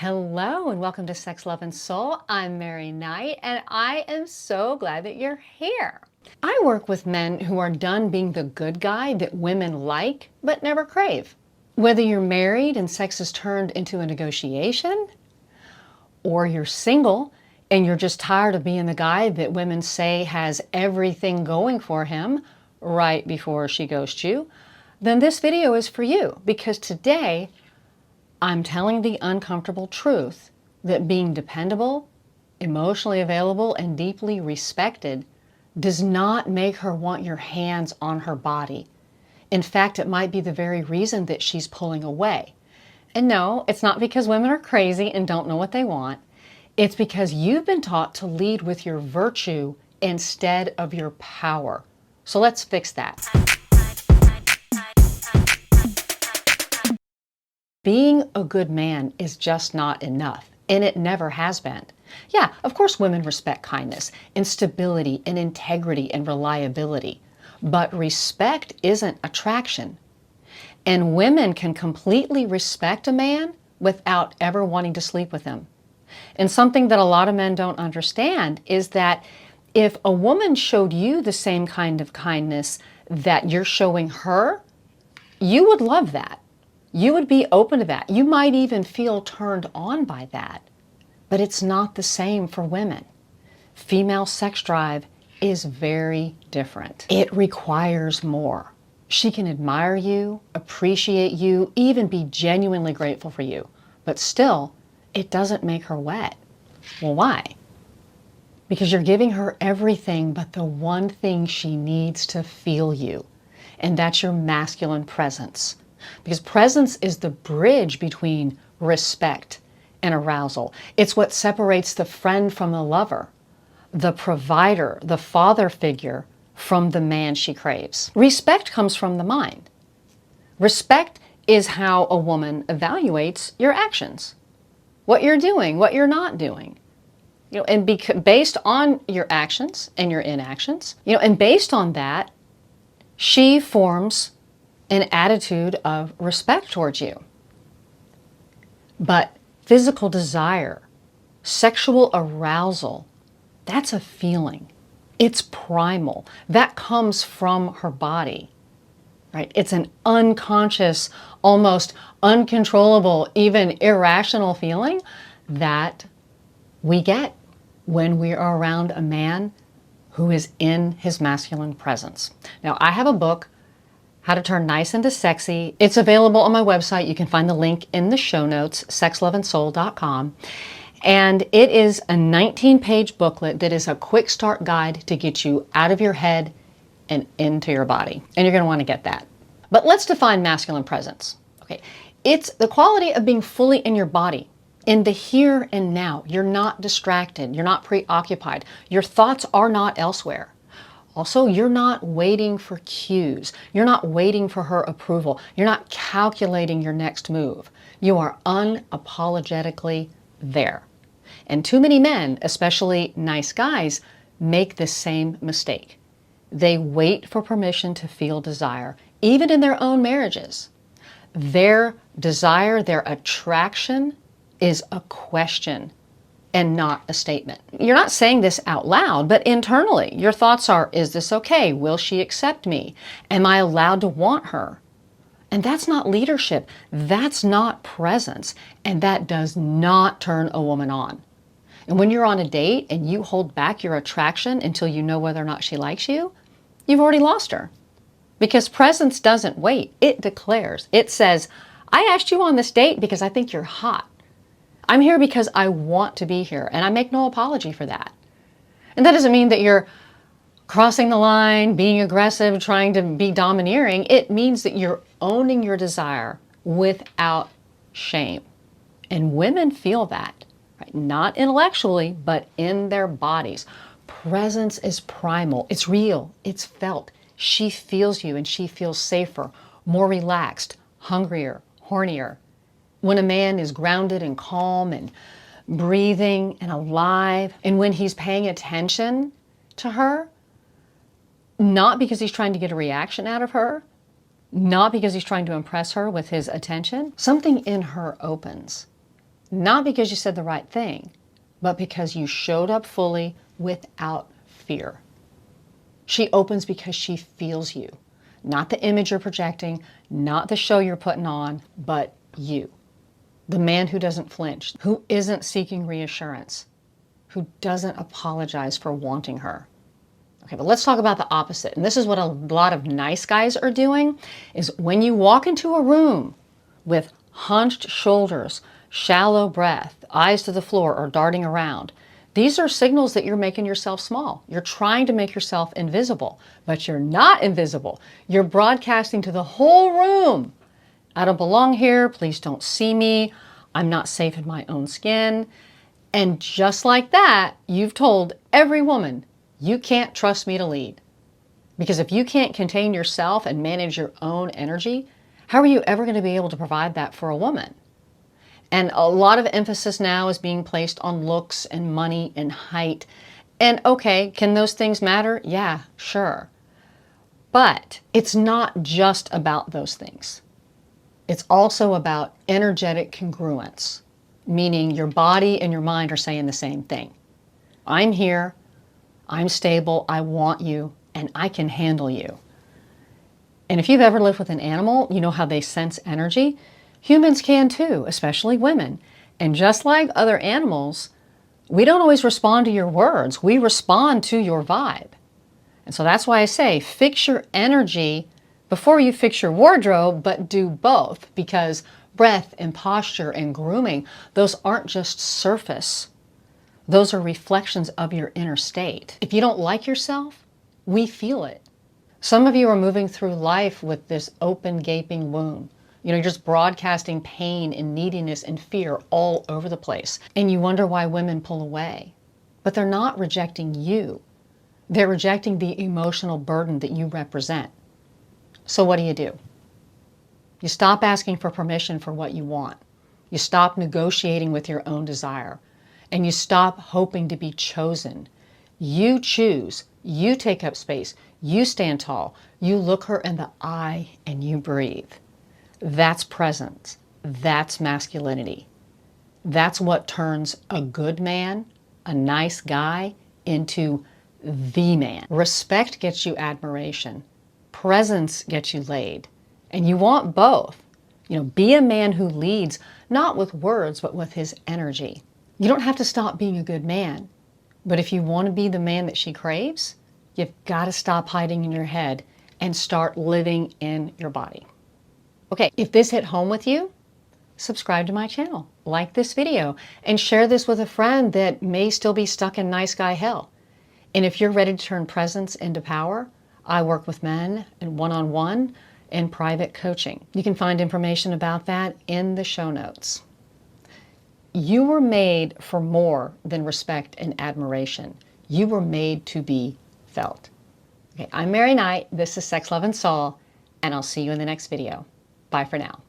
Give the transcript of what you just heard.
Hello and welcome to Sex, Love, and Soul. I'm Mary Knight and I am so glad that you're here. I work with men who are done being the good guy that women like but never crave. Whether you're married and sex has turned into a negotiation, or you're single and you're just tired of being the guy that women say has everything going for him right before she ghosts you, then this video is for you, because today I'm telling the uncomfortable truth that being dependable, emotionally available, and deeply respected does not make her want your hands on her body. In fact, it might be the very reason that she's pulling away. And no, it's not because women are crazy and don't know what they want. It's because you've been taught to lead with your virtue instead of your power. So let's fix that. Being a good man is just not enough, and it never has been. Yeah, of course women respect kindness and stability and integrity and reliability, but respect isn't attraction. And women can completely respect a man without ever wanting to sleep with him. And something that a lot of men don't understand is that if a woman showed you the same kind of kindness that you're showing her, you would love that. You would be open to that. You might even feel turned on by that. But it's not the same for women. Female sex drive is very different. It requires more. She can admire you, appreciate you, even be genuinely grateful for you. But still, it doesn't make her wet. Well, why? Because you're giving her everything but the one thing she needs to feel you. And that's your masculine presence. Because presence is the bridge between respect and arousal. It's what separates the friend from the lover, the provider, the father figure from the man she craves. Respect comes from the mind. Respect is how a woman evaluates your actions, what you're doing, what you're not doing. And based on your actions and your inactions, and based on that, she forms an attitude of respect towards you. But physical desire, sexual arousal, that's a feeling. It's primal. That comes from her body, right? It's an unconscious, almost uncontrollable, even irrational feeling that we get when we are around a man who is in his masculine presence. Now, I have a book, How to Turn Nice into Sexy. It's available on my website. You can find the link in the show notes, sexloveandsoul.com. And it is a 19-page booklet that is a quick start guide to get you out of your head and into your body. And you're going to want to get that. But let's define masculine presence. Okay, it's the quality of being fully in your body, in the here and now. You're not distracted. You're not preoccupied. Your thoughts are not elsewhere. Also, you're not waiting for cues. You're not waiting for her approval. You're not calculating your next move. You are unapologetically there. And too many men, especially nice guys, make the same mistake. They wait for permission to feel desire, even in their own marriages. Their desire, their attraction is a question and not a statement. You're not saying this out loud, but internally, your thoughts are, is this okay? Will she accept me? Am I allowed to want her? And that's not leadership. That's not presence. And that does not turn a woman on. And when you're on a date and you hold back your attraction until you know whether or not she likes you, you've already lost her. Because presence doesn't wait. It declares. It says, I asked you on this date because I think you're hot. I'm here because I want to be here, and I make no apology for that. And that doesn't mean that you're crossing the line, being aggressive, trying to be domineering. It means that you're owning your desire without shame. And women feel that, right? Not intellectually, but in their bodies. Presence is primal. It's real. It's felt. She feels you, and she feels safer, more relaxed, hungrier, hornier. When a man is grounded and calm and breathing and alive, and when he's paying attention to her, not because he's trying to get a reaction out of her, not because he's trying to impress her with his attention, something in her opens. Not because you said the right thing, but because you showed up fully without fear. She opens because she feels you. Not the image you're projecting, not the show you're putting on, but you. The man who doesn't flinch, who isn't seeking reassurance, who doesn't apologize for wanting her. Okay, but let's talk about the opposite. And this is what a lot of nice guys are doing, is when you walk into a room with hunched shoulders, shallow breath, eyes to the floor, or darting around, these are signals that you're making yourself small. You're trying to make yourself invisible, but you're not invisible. You're broadcasting to the whole room. I don't belong here. Please don't see me. I'm not safe in my own skin. And just like that, you've told every woman, you can't trust me to lead. Because if you can't contain yourself and manage your own energy, how are you ever going to be able to provide that for a woman? And a lot of emphasis now is being placed on looks and money and height. And okay, can those things matter? Yeah, sure. But it's not just about those things. It's also about energetic congruence, meaning your body and your mind are saying the same thing. I'm here, I'm stable, I want you, and I can handle you. And if you've ever lived with an animal, you know how they sense energy. Humans can too, especially women. And just like other animals, we don't always respond to your words. We respond to your vibe. And so that's why I say fix your energy before you fix your wardrobe, but do both, because breath and posture and grooming, those aren't just surface. Those are reflections of your inner state. If you don't like yourself, we feel it. Some of you are moving through life with this open, gaping wound. You know, you're just broadcasting pain and neediness and fear all over the place. And you wonder why women pull away. But they're not rejecting you. They're rejecting the emotional burden that you represent. So what do? You stop asking for permission for what you want. You stop negotiating with your own desire. And you stop hoping to be chosen. You choose. You take up space. You stand tall. You look her in the eye and you breathe. That's presence. That's masculinity. That's what turns a good man, a nice guy, into the man. Respect gets you admiration. Presence gets you laid. And you want both. You know, be a man who leads, not with words, but with his energy. You don't have to stop being a good man. But if you want to be the man that she craves, you've got to stop hiding in your head and start living in your body. Okay, if this hit home with you, subscribe to my channel, like this video, and share this with a friend that may still be stuck in nice guy hell. And if you're ready to turn presence into power, I work with men in one-on-one and private coaching. You can find information about that in the show notes. You were made for more than respect and admiration. You were made to be felt. Okay, I'm Mary Knight, this is Sex, Love, and Soul, and I'll see you in the next video. Bye for now.